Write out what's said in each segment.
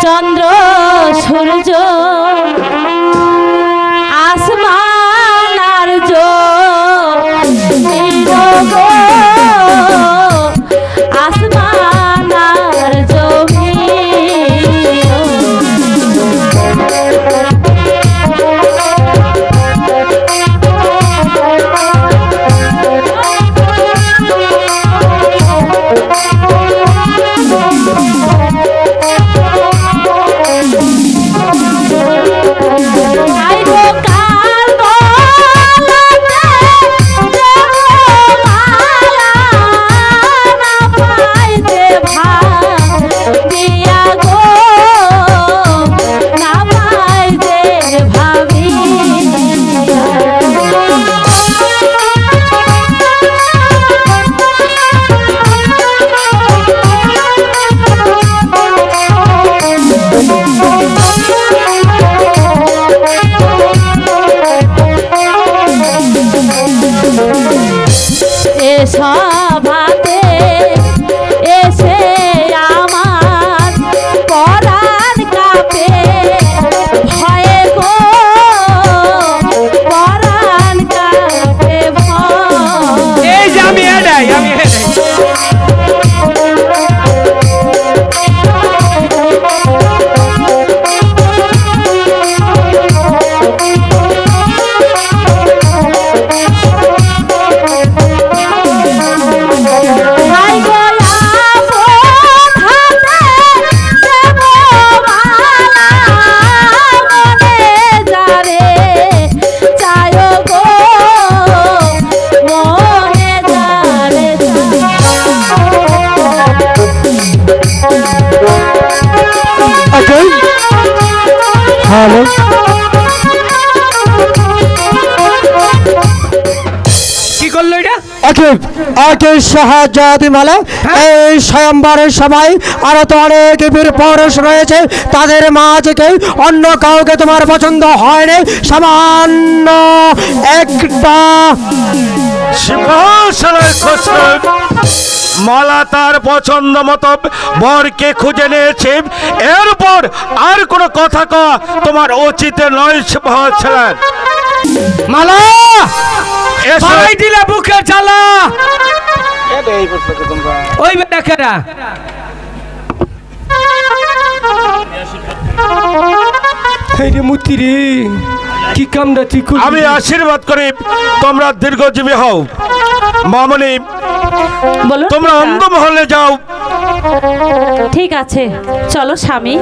চন্দ্র সূর্য আসমান আর আসমান আর সভাতে এসে আমার পরাণ কাঁপে ভয়ে গো পরাণ কাঁপে ভয়। এই যে আমি এটাই হ্যালো কি করলো এটা মালা এই স্বয়ম্বরের সময় আরো তো অনেক বীর পুরুষ রয়েছে, তাদের মাঝে অন্য কাউকে তোমার পছন্দ হয়নি, সামান্য একটা সিংহাসনের খসরু মালা তার পছন্দ মতো বরকে খুঁজে নিয়েছে। এরপর আর কোনো কথা কওয়া তোমার উচিত নয় ছেলে। মালা ভাই দিলে বুকে জ্বালা ওই বেটা কেডা মুতি রে কি কামটা ঠিক। আমি আশীর্বাদ করি তোমরা দীর্ঘজীবী হও। মামনি তোমরা অন্ধমহলে যাও। ঠিক আছে চলো স্বামী।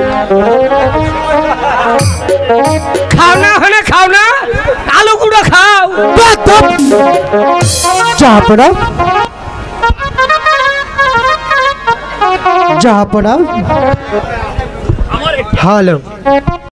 খাও না হলে খাও না, আলু গুঁড়ো খাও। যা পড়া হ্যালো